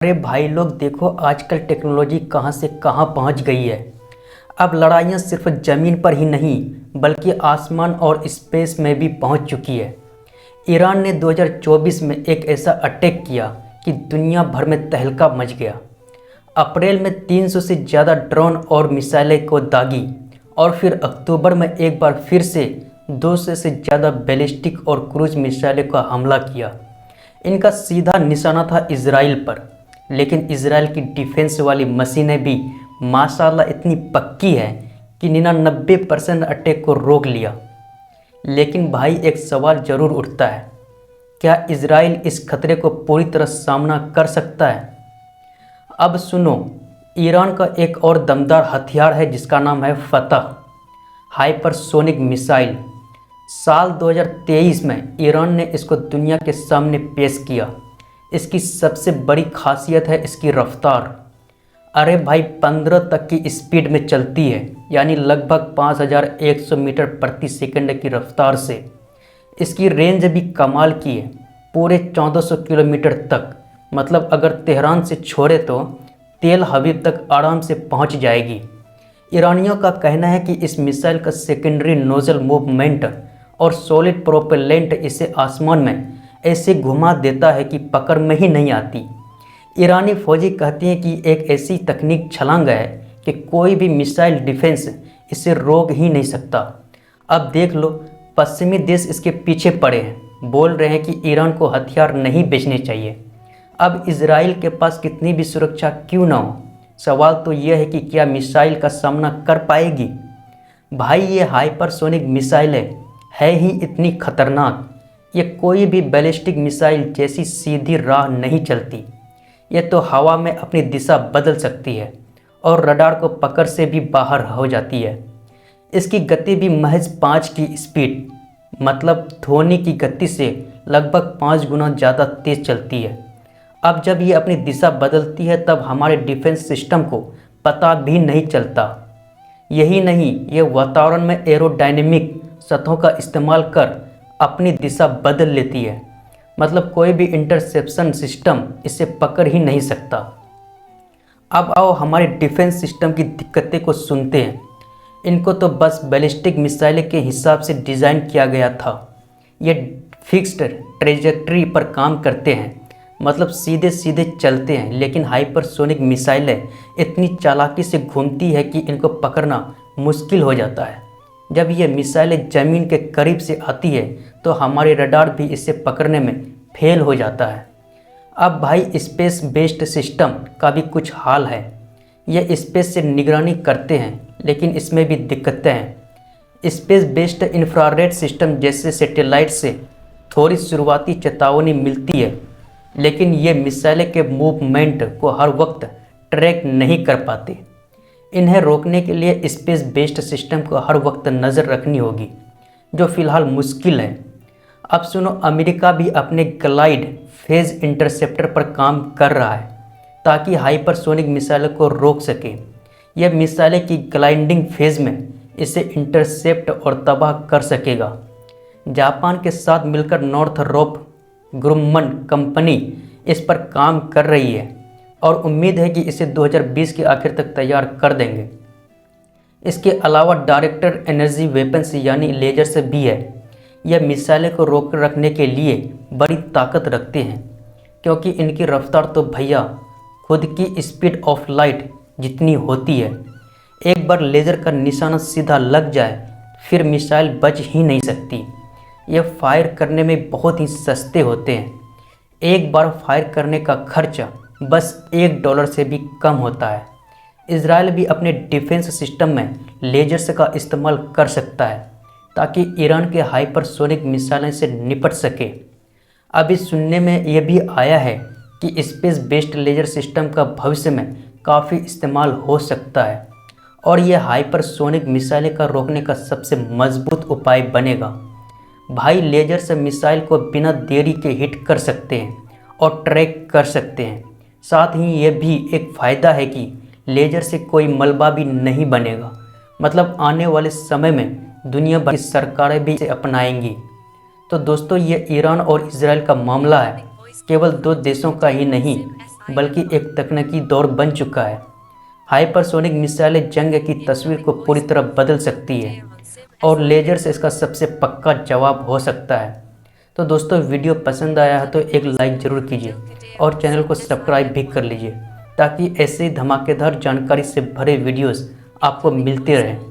अरे भाई लोग देखो आजकल टेक्नोलॉजी कहाँ से कहाँ पहुँच गई है। अब लड़ाइयाँ सिर्फ ज़मीन पर ही नहीं बल्कि आसमान और स्पेस में भी पहुँच चुकी है। ईरान ने 2024 में एक ऐसा अटैक किया कि दुनिया भर में तहलका मच गया। अप्रैल में 300 से ज़्यादा ड्रोन और मिसाइलें को दागी और फिर अक्टूबर में एक बार फिर से 200 से ज़्यादा बैलिस्टिक और क्रूज मिसाइलों का हमला किया। इनका सीधा निशाना था इजराइल पर, लेकिन इजराइल की डिफेंस वाली मशीनें भी माशाल्लाह इतनी पक्की है कि 99% अटैक को रोक लिया। लेकिन भाई एक सवाल ज़रूर उठता है, क्या इजराइल इस खतरे को पूरी तरह सामना कर सकता है? अब सुनो, ईरान का एक और दमदार हथियार है जिसका नाम है फतह हाइपरसोनिक मिसाइल। साल 2023 में ईरान ने इसको दुनिया के सामने पेश किया। इसकी सबसे बड़ी खासियत है इसकी रफ्तार। अरे भाई 15 तक की स्पीड में चलती है, यानी लगभग 5100 मीटर प्रति सेकंड की रफ्तार से। इसकी रेंज भी कमाल की है, पूरे 1400 किलोमीटर तक। मतलब अगर तेहरान से छोड़े तो तेल हबीब तक आराम से पहुंच जाएगी। ईरानियों का कहना है कि इस मिसाइल का सेकेंडरी नोजल मूवमेंट और सॉलिड प्रोपेलेंट इसे आसमान में ऐसे घुमा देता है कि पकड़ में ही नहीं आती। ईरानी फौजी कहती हैं कि एक ऐसी तकनीक छलांग है कि कोई भी मिसाइल डिफेंस इसे रोक ही नहीं सकता। अब देख लो, पश्चिमी देश इसके पीछे पड़े हैं, बोल रहे हैं कि ईरान को हथियार नहीं बेचने चाहिए। अब इजराइल के पास कितनी भी सुरक्षा क्यों ना हो, सवाल तो यह है कि क्या मिसाइल का सामना कर पाएगी। भाई ये हाइपरसोनिक मिसाइल है ही इतनी खतरनाक, ये कोई भी बैलिस्टिक मिसाइल जैसी सीधी राह नहीं चलती। ये तो हवा में अपनी दिशा बदल सकती है और रडार को पकड़ से भी बाहर हो जाती है। इसकी गति भी महज 5 की स्पीड, मतलब ध्वनि की गति से लगभग 5 गुना ज़्यादा तेज़ चलती है। अब जब ये अपनी दिशा बदलती है तब हमारे डिफेंस सिस्टम को पता भी नहीं चलता। यही नहीं, ये वातावरण में एरोडायनेमिक सतहों का इस्तेमाल कर अपनी दिशा बदल लेती है। मतलब कोई भी इंटरसेप्शन सिस्टम इसे पकड़ ही नहीं सकता। अब आओ हमारे डिफेंस सिस्टम की दिक्कतें को सुनते हैं। इनको तो बस बैलिस्टिक मिसाइलें के हिसाब से डिज़ाइन किया गया था। ये फिक्स्ड ट्रेजेक्ट्री पर काम करते हैं, मतलब सीधे सीधे चलते हैं, लेकिन हाइपरसोनिक मिसाइलें इतनी चालाकी से घूमती है कि इनको पकड़ना मुश्किल हो जाता है। जब ये मिसाइलें ज़मीन के करीब से आती है तो हमारे रडार भी इसे पकड़ने में फेल हो जाता है। अब भाई स्पेस बेस्ड सिस्टम का भी कुछ हाल है। ये स्पेस से निगरानी करते हैं, लेकिन इसमें भी दिक्कतें हैं। स्पेस बेस्ड इंफ्रारेड सिस्टम जैसे सैटेलाइट से थोड़ी शुरुआती चेतावनी मिलती है, लेकिन ये मिसाइलें के मूवमेंट को हर वक्त ट्रैक नहीं कर पाते। इन्हें रोकने के लिए स्पेस बेस्ड सिस्टम को हर वक्त नज़र रखनी होगी, जो फ़िलहाल मुश्किल है। अब सुनो, अमेरिका भी अपने ग्लाइड फेज इंटरसेप्टर पर काम कर रहा है ताकि हाइपरसोनिक मिसाइलों को रोक सके। यह मिसाइलें की ग्लाइडिंग फेज में इसे इंटरसेप्ट और तबाह कर सकेगा। जापान के साथ मिलकर नॉर्थरोप ग्रुमन कंपनी इस पर काम कर रही है और उम्मीद है कि इसे 2020 के आखिर तक तैयार कर देंगे। इसके अलावा डायरेक्टर एनर्जी वेपन्स यानी लेजर से भी है। यह मिसाइलें को रोक रखने के लिए बड़ी ताकत रखते हैं, क्योंकि इनकी रफ्तार तो भैया खुद की स्पीड ऑफ लाइट जितनी होती है। एक बार लेज़र का निशाना सीधा लग जाए फिर मिसाइल बच ही नहीं सकती। यह फायर करने में बहुत ही सस्ते होते हैं। एक बार फायर करने का खर्चा बस $1 से भी कम होता है। इजराइल भी अपने डिफेंस सिस्टम में लेजर्स का इस्तेमाल कर सकता है ताकि ईरान के हाइपरसोनिक मिसाइलों से निपट सके। अभी सुनने में यह भी आया है कि स्पेस बेस्ड लेजर सिस्टम का भविष्य में काफ़ी इस्तेमाल हो सकता है और यह हाइपरसोनिक मिसाइलें का रोकने का सबसे मजबूत उपाय बनेगा। भाई लेजर से मिसाइल को बिना देरी के हिट कर सकते हैं और ट्रैक कर सकते हैं। साथ ही ये भी एक फ़ायदा है कि लेजर से कोई मलबा भी नहीं बनेगा। मतलब आने वाले समय में दुनिया भर की सरकारें भी इसे अपनाएंगी। तो दोस्तों, ये ईरान और इजराइल का मामला है, केवल दो देशों का ही नहीं बल्कि एक तकनीकी दौर बन चुका है। हाइपरसोनिक मिसाइलें जंग की तस्वीर को पूरी तरह बदल सकती है और लेजर से इसका सबसे पक्का जवाब हो सकता है। तो दोस्तों, वीडियो पसंद आया है तो एक लाइक ज़रूर कीजिए और चैनल को सब्सक्राइब भी कर लीजिए ताकि ऐसे ही धमाकेदार जानकारी से भरे वीडियोस आपको मिलते रहें।